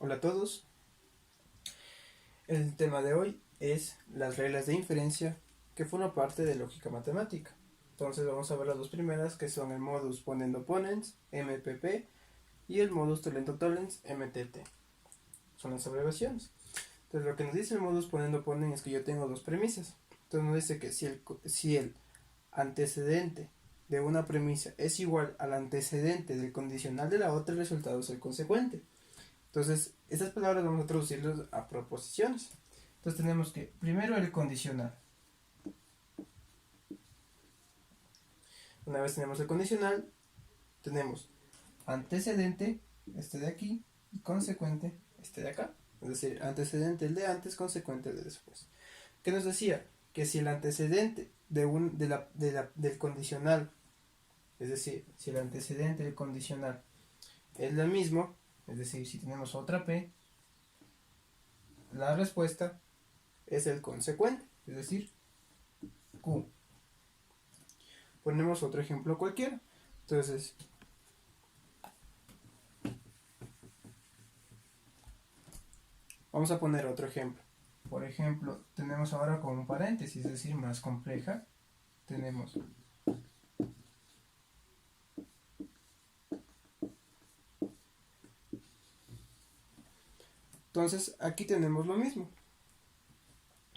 Hola a todos, el tema de hoy es las reglas de inferencia que forman parte de lógica matemática. Entonces vamos a ver las dos primeras, que son el modus ponendo ponens, MPP, y el modus tollendo tollens, MTT. Son las abreviaciones. Entonces lo que nos dice el modus ponendo ponens es que yo tengo dos premisas. Entonces nos dice que si el antecedente de una premisa es igual al antecedente del condicional de la otra, el resultado es el consecuente. Entonces, estas palabras vamos a traducirlas a proposiciones. Entonces tenemos que, primero el condicional. Una vez tenemos el condicional, tenemos antecedente, este de aquí, y consecuente, este de acá. Es decir, antecedente el de antes, consecuente el de después. ¿Qué nos decía? Que si el antecedente del condicional, es decir, si el antecedente del condicional es lo mismo, es decir, si tenemos otra P, la respuesta es el consecuente, es decir, Q. Ponemos otro ejemplo cualquiera. Entonces, vamos a poner otro ejemplo. Por ejemplo, tenemos ahora como un paréntesis, es decir, más compleja. Tenemos entonces aquí tenemos lo mismo.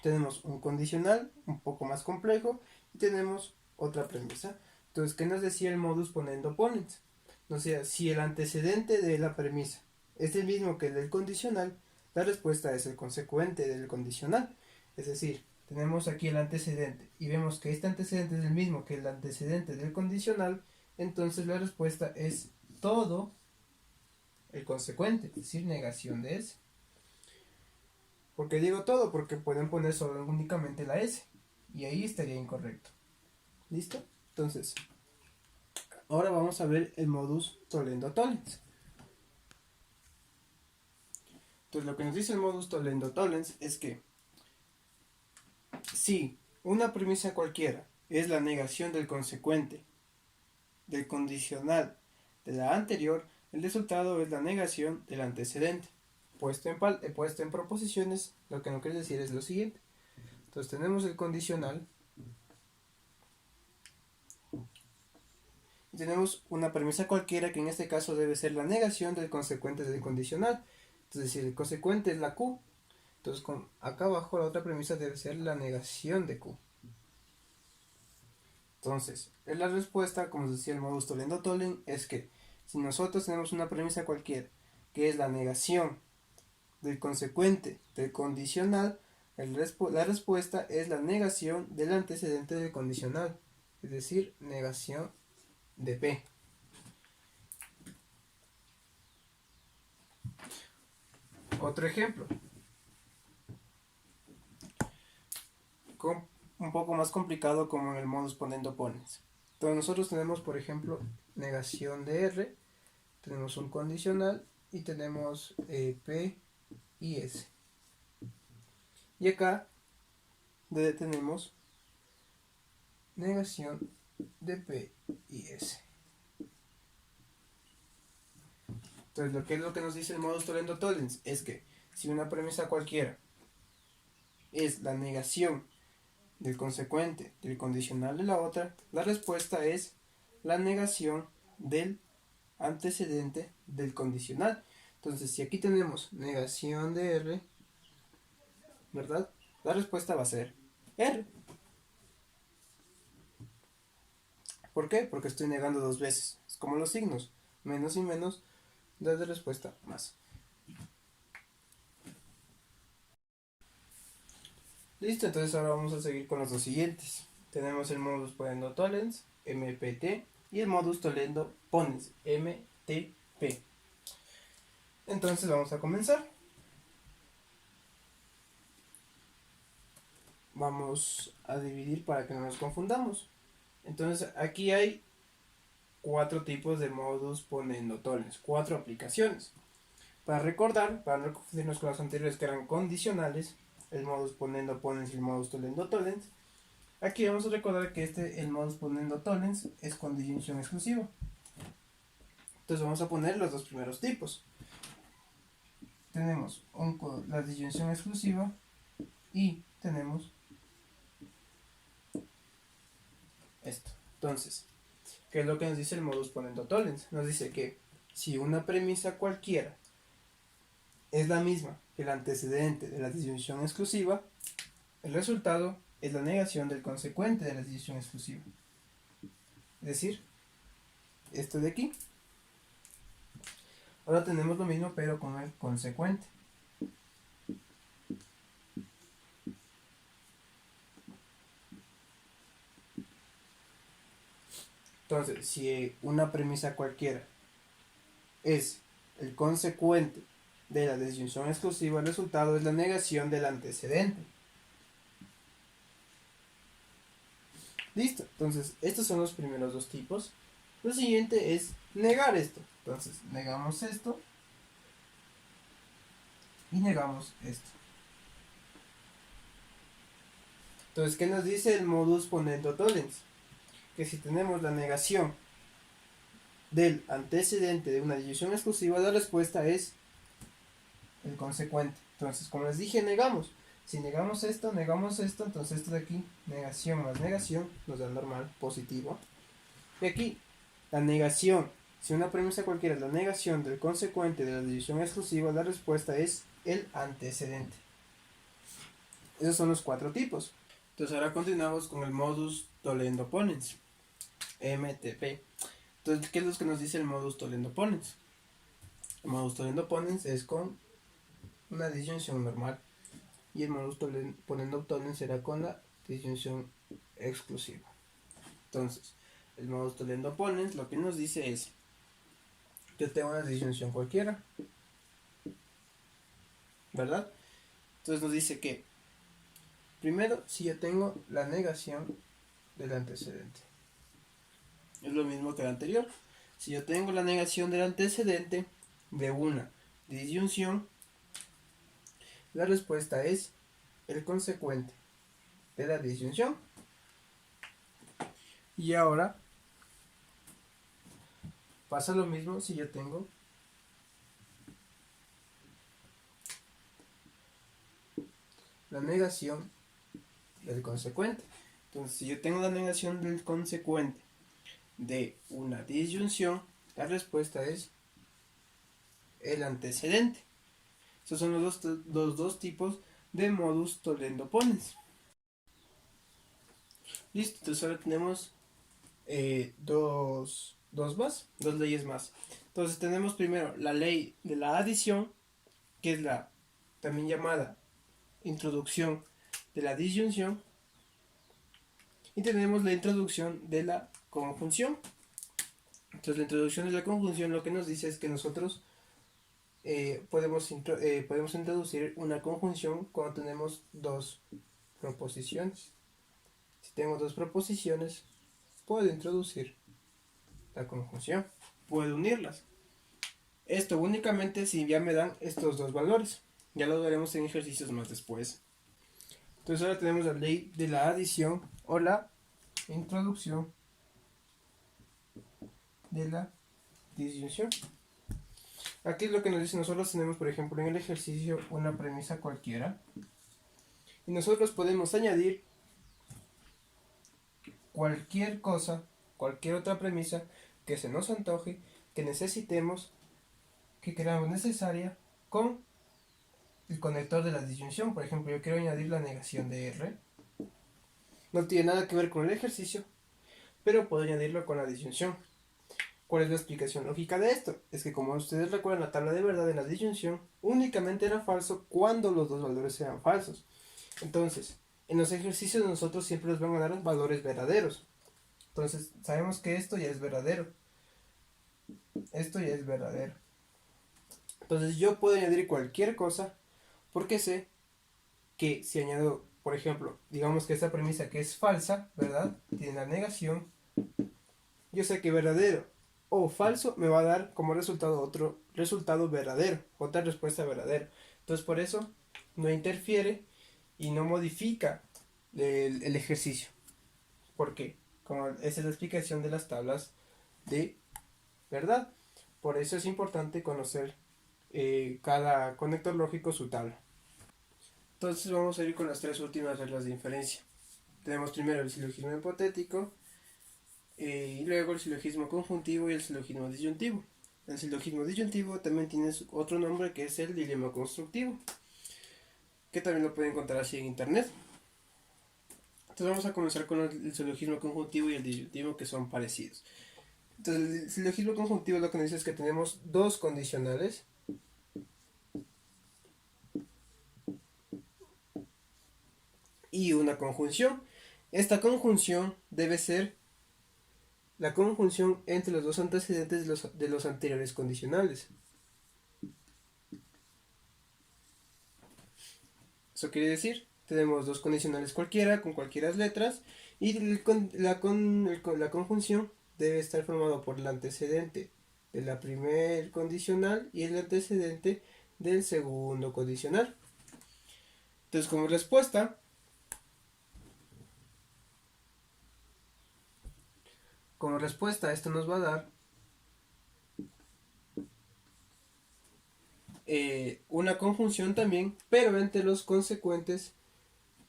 Tenemos un condicional un poco más complejo y tenemos otra premisa. Entonces, ¿qué nos decía el modus ponendo ponens? O sea, si el antecedente de la premisa es el mismo que el del condicional, la respuesta es el consecuente del condicional. Es decir, tenemos aquí el antecedente y vemos que este antecedente es el mismo que el antecedente del condicional, entonces la respuesta es todo el consecuente, es decir, negación de ese. ¿Por qué digo todo? Porque pueden poner solo únicamente la S y ahí estaría incorrecto. ¿Listo? Entonces, ahora vamos a ver el modus tollendo tollens. Entonces, lo que nos dice el modus tollendo tollens es que si una premisa cualquiera es la negación del consecuente, del condicional de la anterior, el resultado es la negación del antecedente. Puesto en proposiciones, lo que no quiere decir es lo siguiente. Entonces tenemos el condicional y tenemos una premisa cualquiera que en este caso debe ser la negación del consecuente del condicional. Entonces si el consecuente es la Q, entonces acá abajo la otra premisa debe ser la negación de Q. Entonces, la respuesta, como decía el modus tollendo tollen, es que si nosotros tenemos una premisa cualquiera que es la negación del consecuente del condicional, la respuesta es la negación del antecedente del condicional, es decir, negación de P. Otro ejemplo, un poco más complicado como en el modus ponendo ponens. Entonces nosotros tenemos, por ejemplo, negación de R, tenemos un condicional y tenemos P y S. Y acá tenemos negación de P y S. Entonces, ¿qué es lo que nos dice el modus tollendo tollens? Es que si una premisa cualquiera es la negación del consecuente del condicional de la otra, la respuesta es la negación del antecedente del condicional. Entonces, si aquí tenemos negación de R, ¿verdad? La respuesta va a ser R. ¿Por qué? Porque estoy negando dos veces. Es como los signos. Menos y menos da de respuesta más. Listo, entonces ahora vamos a seguir con los dos siguientes. Tenemos el modus ponendo tollens, MPT, y el modus tollendo ponens, MTP. Entonces vamos a comenzar. Vamos a dividir para que no nos confundamos. Entonces aquí hay cuatro tipos de modus ponendo tollens, cuatro aplicaciones. Para recordar, para no confundirnos con los anteriores que eran condicionales, el modus ponendo ponens y el modus tollendo tollens, aquí vamos a recordar que el modus ponendo tollens es con disyunción exclusiva. Entonces vamos a poner los dos primeros tipos. tenemos la disyunción exclusiva y tenemos esto. Entonces, ¿qué es lo que nos dice el modus ponendo tollens? Nos dice que si una premisa cualquiera es la misma que el antecedente de la disyunción exclusiva, el resultado es la negación del consecuente de la disyunción exclusiva. Es decir, esto de aquí. Ahora tenemos lo mismo pero con el consecuente. Entonces, si una premisa cualquiera es el consecuente de la disyunción exclusiva, el resultado es la negación del antecedente. Listo, entonces estos son los primeros dos tipos. Lo siguiente es negar esto. Entonces negamos esto y negamos esto. Entonces, ¿qué nos dice el modus ponendo tollens? Que si tenemos la negación del antecedente de una disyunción exclusiva, la respuesta es el consecuente. Entonces, como les dije, negamos. Si negamos esto, entonces esto de aquí, negación más negación, nos da normal, positivo. Y aquí, la negación, si una premisa cualquiera es la negación del consecuente de la disyunción exclusiva, la respuesta es el antecedente. Esos son los cuatro tipos. Entonces ahora continuamos con el modus tollendo ponens, MTP. Entonces, ¿qué es lo que nos dice el modus tollendo ponens? El modus tollendo ponens es con una disyunción normal y el modus ponendo tollens será con la disyunción exclusiva. Entonces, el modus tollendo ponens lo que nos dice es: yo tengo una disyunción cualquiera, ¿verdad? Entonces nos dice que primero, si yo tengo la negación del antecedente, es lo mismo que el anterior. Si yo tengo la negación del antecedente de una disyunción, la respuesta es el consecuente de la disyunción. Y ahora pasa lo mismo si yo tengo la negación del consecuente. Entonces, si yo tengo la negación del consecuente de una disyunción, la respuesta es el antecedente. Estos son los dos tipos de modus tollendo ponens. Listo, entonces ahora tenemos dos leyes más. Entonces tenemos primero la ley de la adición, que es la también llamada introducción de la disyunción, y tenemos la introducción de la conjunción. Entonces la introducción de la conjunción lo que nos dice es que nosotros podemos introducir una conjunción cuando tenemos dos proposiciones. Si tengo dos proposiciones, puedo introducir la conjunción, puedo unirlas. Esto únicamente si ya me dan estos dos valores. Ya lo veremos en ejercicios más después. Entonces ahora tenemos la ley de la adición o la introducción de la disyunción. Aquí es lo que nos dice: nosotros tenemos, por ejemplo, en el ejercicio una premisa cualquiera y nosotros podemos añadir cualquier cosa, cualquier otra premisa que se nos antoje, que necesitemos, que creamos necesaria con el conector de la disyunción. Por ejemplo, yo quiero añadir la negación de R. No tiene nada que ver con el ejercicio, pero puedo añadirlo con la disyunción. ¿Cuál es la explicación lógica de esto? Es que, como ustedes recuerdan, la tabla de verdad de la disyunción únicamente era falso cuando los dos valores eran falsos. Entonces, en los ejercicios nosotros siempre nos van a dar valores verdaderos. Entonces, sabemos que esto ya es verdadero. Esto ya es verdadero. Entonces, yo puedo añadir cualquier cosa porque sé que si añado, por ejemplo, digamos que esta premisa que es falsa, ¿verdad? Tiene la negación. Yo sé que verdadero o falso me va a dar como resultado otro resultado verdadero, otra respuesta verdadera. Entonces, por eso no interfiere y no modifica el ejercicio. ¿Por qué? Como esa es la explicación de las tablas de verdad. Por eso es importante conocer cada conector lógico su tabla. Entonces vamos a ir con las tres últimas reglas de inferencia. Tenemos primero el silogismo hipotético, y luego el silogismo conjuntivo y el silogismo disyuntivo. El silogismo disyuntivo también tiene otro nombre, que es el dilema constructivo, que también lo pueden encontrar así en internet. Entonces vamos a comenzar con el silogismo conjuntivo y el disyuntivo, que son parecidos. Entonces el silogismo conjuntivo lo que nos dice es que tenemos dos condicionales y una conjunción. Esta conjunción debe ser la conjunción entre los dos antecedentes de los anteriores condicionales. Eso quiere decir, tenemos dos condicionales cualquiera, con cualquiera letras, y la conjunción debe estar formado por el antecedente de la primer condicional y el antecedente del segundo condicional. Entonces, como respuesta esto nos va a dar una conjunción también, pero entre los consecuentes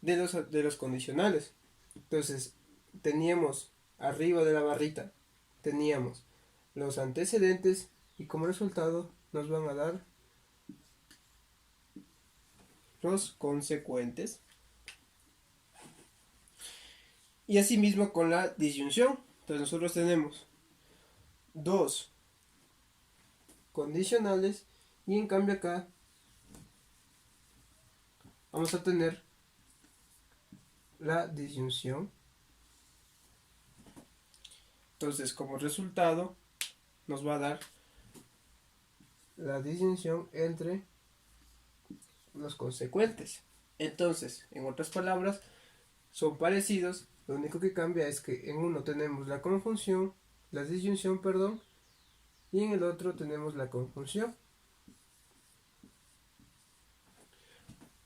de los condicionales. Entonces, teníamos arriba de la barrita, teníamos los antecedentes, y como resultado nos van a dar los consecuentes. Y asimismo con la disyunción. Entonces nosotros tenemos dos condicionales, y en cambio acá vamos a tener la disyunción. Entonces, como resultado nos va a dar la disyunción entre los consecuentes. Entonces, en otras palabras, son parecidos. Lo único que cambia es que en uno tenemos la conjunción, la disyunción, perdón, y en el otro tenemos la conjunción.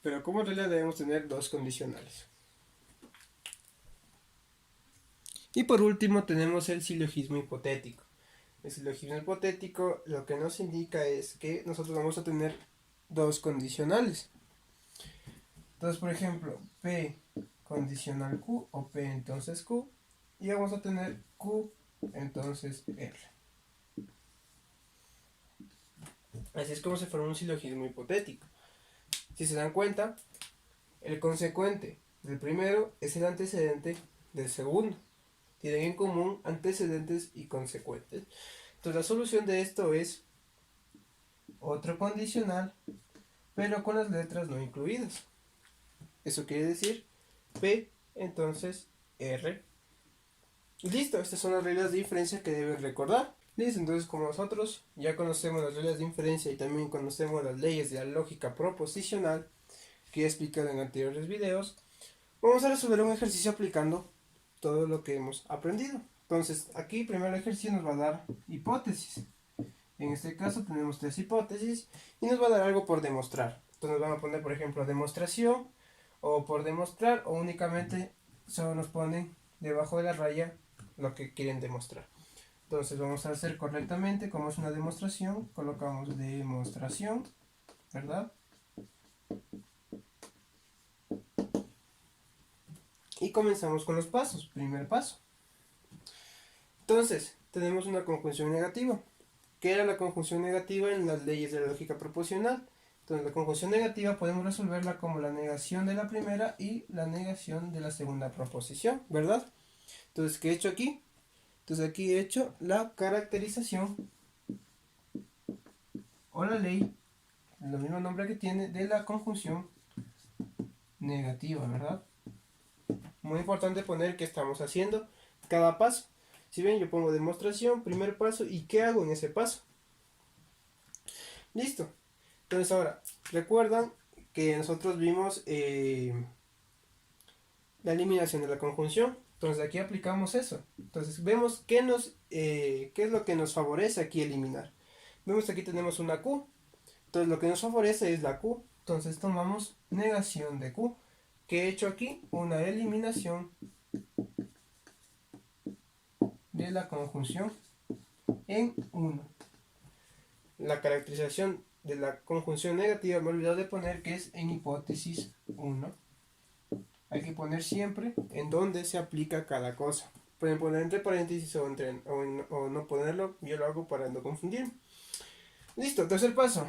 Pero como regla debemos tener dos condicionales. Y por último tenemos el silogismo hipotético. El silogismo hipotético lo que nos indica es que nosotros vamos a tener dos condicionales. Entonces, por ejemplo, P condicional Q o P entonces Q, y vamos a tener Q entonces R. Así es como se forma un silogismo hipotético. Si se dan cuenta, el consecuente del primero es el antecedente del segundo. Tienen en común antecedentes y consecuentes. Entonces la solución de esto es otro condicional, pero con las letras no incluidas. Eso quiere decir P, entonces R. Y listo, estas son las reglas de inferencia que deben recordar. Listo, entonces como nosotros ya conocemos las reglas de inferencia y también conocemos las leyes de la lógica proposicional que he explicado en anteriores videos, vamos a resolver un ejercicio aplicando todo lo que hemos aprendido. Entonces, aquí primero el ejercicio nos va a dar hipótesis. En este caso tenemos tres hipótesis y nos va a dar algo por demostrar. Entonces nos van a poner, por ejemplo, demostración o por demostrar, o únicamente solo nos ponen debajo de la raya lo que quieren demostrar. Entonces vamos a hacer correctamente, como es una demostración, colocamos demostración, ¿verdad? Y comenzamos con los pasos. Primer paso. Entonces, tenemos una conjunción negativa. ¿Qué era la conjunción negativa en las leyes de la lógica proposicional? Entonces, la conjunción negativa podemos resolverla como la negación de la primera y la negación de la segunda proposición, ¿verdad? Entonces, ¿qué he hecho aquí? Entonces, aquí he hecho la caracterización o la ley, el mismo nombre que tiene, de la conjunción negativa, ¿verdad? Muy importante poner qué estamos haciendo cada paso. Si ven, yo pongo demostración, primer paso, y qué hago en ese paso. Listo. Entonces ahora, recuerdan que nosotros vimos la eliminación de la conjunción. Entonces aquí aplicamos eso. Entonces vemos qué es lo que nos favorece aquí eliminar. Vemos que aquí tenemos una Q. Entonces lo que nos favorece es la Q. Entonces tomamos negación de Q. ¿Qué he hecho aquí? Una eliminación de la conjunción en 1. La caracterización de la conjunción negativa me he olvidado de poner que es en hipótesis 1. Hay que poner siempre en dónde se aplica cada cosa. Pueden poner entre paréntesis o no ponerlo. Yo lo hago para no confundirme. Listo, tercer paso.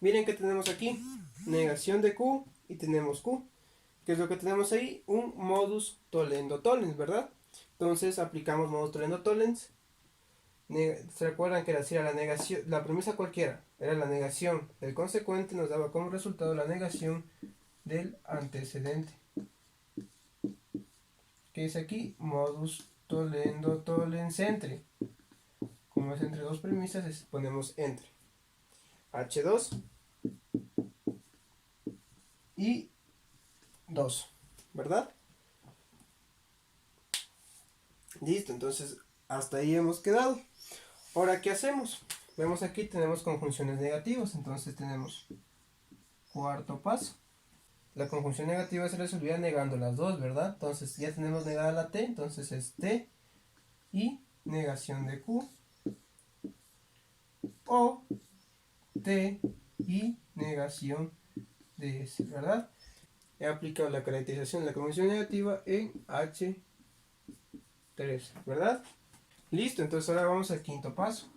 Miren que tenemos aquí negación de Q y tenemos Q. ¿Qué es lo que tenemos ahí? Un modus tollendo tollens, ¿verdad? Entonces aplicamos modus tollendo tollens. ¿Se recuerdan que era la negación, la premisa cualquiera? Era la negación del consecuente, nos daba como resultado la negación del antecedente. ¿Qué es aquí? Modus tollendo tollens entre. Como es entre dos premisas, ponemos entre. H2 y 2, ¿verdad? Listo, entonces hasta ahí hemos quedado. Ahora, ¿qué hacemos? Vemos aquí, tenemos conjunciones negativas, entonces tenemos cuarto paso. La conjunción negativa se resolvía negando las dos, ¿verdad? Entonces ya tenemos negada la T, entonces es T y negación de Q. O T y negación de S, ¿verdad? He aplicado la caracterización de la conjunción negativa en H3, ¿verdad? Listo, entonces ahora vamos al quinto paso.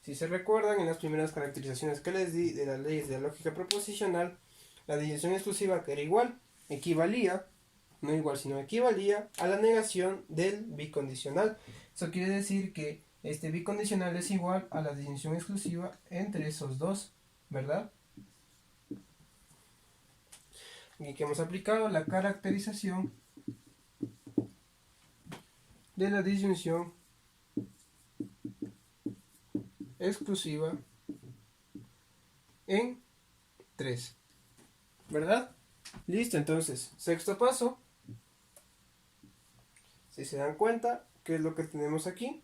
Si se recuerdan, en las primeras caracterizaciones que les di de las leyes de la lógica proposicional, la disyunción exclusiva, que era igual, equivalía, no igual, sino equivalía a la negación del bicondicional. Eso quiere decir que este bicondicional es igual a la disyunción exclusiva entre esos dos, ¿verdad? Y que hemos aplicado la caracterización de la disyunción exclusiva en 3, ¿verdad? Listo, entonces, sexto paso. Si se dan cuenta, ¿qué es lo que tenemos aquí?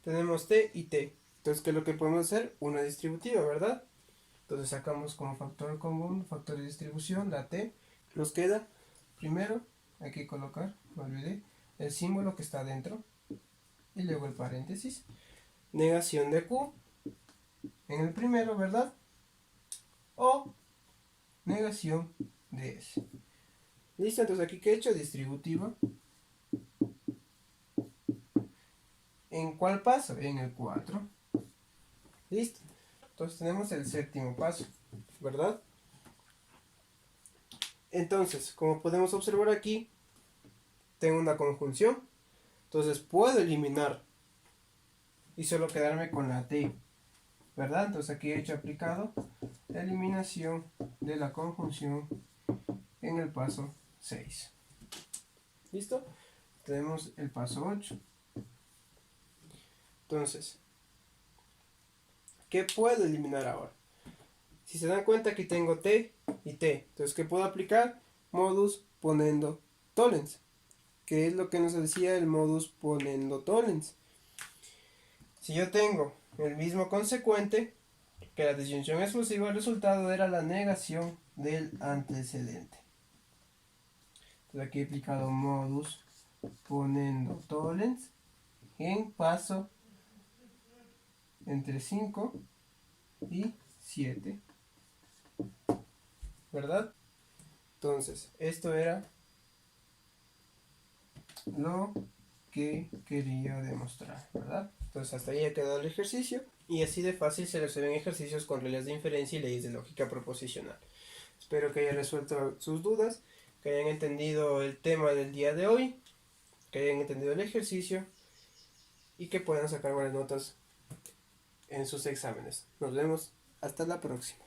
Tenemos T y T. Entonces, ¿qué es lo que podemos hacer? Una distributiva, ¿verdad? Entonces sacamos como factor común, factor de distribución, la T. Nos queda, primero, hay que colocar, no olvidé, el símbolo que está dentro. Y luego el paréntesis. Negación de Q en el primero, ¿verdad? O negación de S. Listo, entonces aquí que he hecho distributiva. ¿En cuál paso? En el 4. Listo. Entonces tenemos el séptimo paso, ¿verdad? Entonces, como podemos observar aquí, tengo una conjunción. Entonces puedo eliminar y solo quedarme con la T, ¿verdad? Entonces aquí he hecho aplicado la eliminación de la conjunción en el paso 6. ¿Listo? Tenemos el paso 8. Entonces, ¿qué puedo eliminar ahora? Si se dan cuenta, aquí tengo T y T. Entonces, ¿qué puedo aplicar? Modus ponendo tollens. ¿Qué es lo que nos decía el modus ponendo tollens? Si yo tengo el mismo consecuente que la disyunción exclusiva, el resultado era la negación del antecedente. Entonces aquí he aplicado modus ponendo tollens en paso entre 5 y 7, ¿verdad? Entonces, esto era lo que quería demostrar, ¿verdad? Entonces, hasta ahí ha quedado el ejercicio y así de fácil se resuelven ejercicios con reglas de inferencia y leyes de lógica proposicional. Espero que hayan resuelto sus dudas, que hayan entendido el tema del día de hoy, que hayan entendido el ejercicio y que puedan sacar buenas notas en sus exámenes. Nos vemos hasta la próxima.